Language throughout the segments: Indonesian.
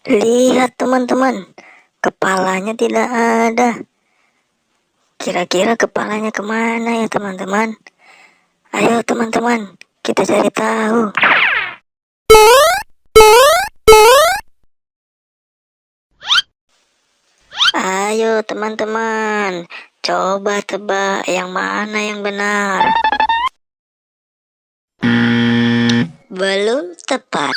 Lihat teman-teman, kepalanya tidak ada. Kira-kira kepalanya kemana ya teman-teman? Ayo teman-teman, kita cari tahu. Ayo teman-teman, coba tebak yang mana yang benar. Belum tepat.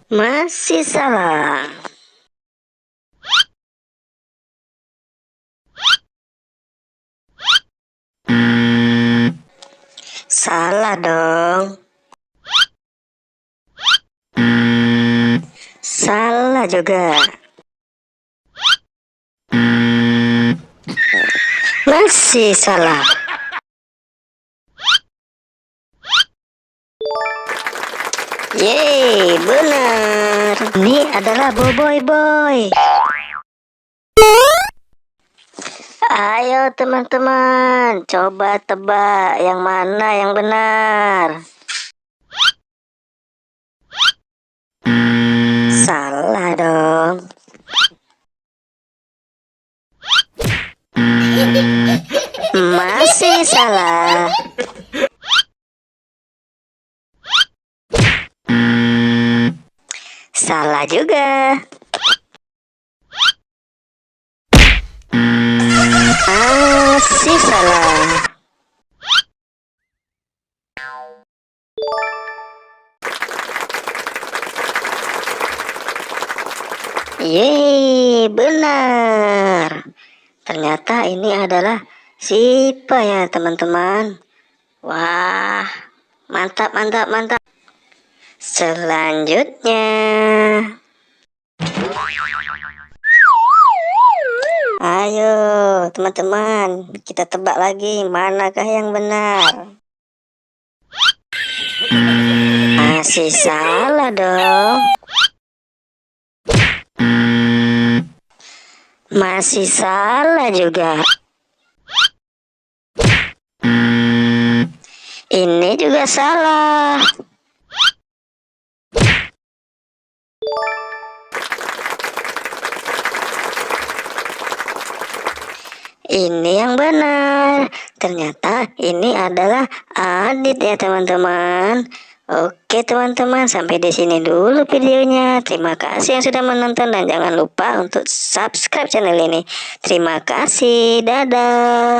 Masih salah. Salah dong. Salah juga. Masih salah. Yeay, benar. Ini adalah boy. Ayo teman-teman, coba tebak yang mana yang benar. Salah dong. Masih salah. Salah juga. Masih salah. Yeay, benar. Ternyata ini adalah Sipa ya teman-teman. Wah, mantap. Selanjutnya, ayo teman-teman, kita tebak lagi manakah yang benar. Masih salah dong. Masih salah juga. Ini juga salah. Ini yang benar. Ternyata ini adalah Adit ya teman-teman. Oke teman-teman, sampai di sini dulu videonya. Terima kasih yang sudah menonton dan jangan lupa untuk subscribe channel ini. Terima kasih, dadah.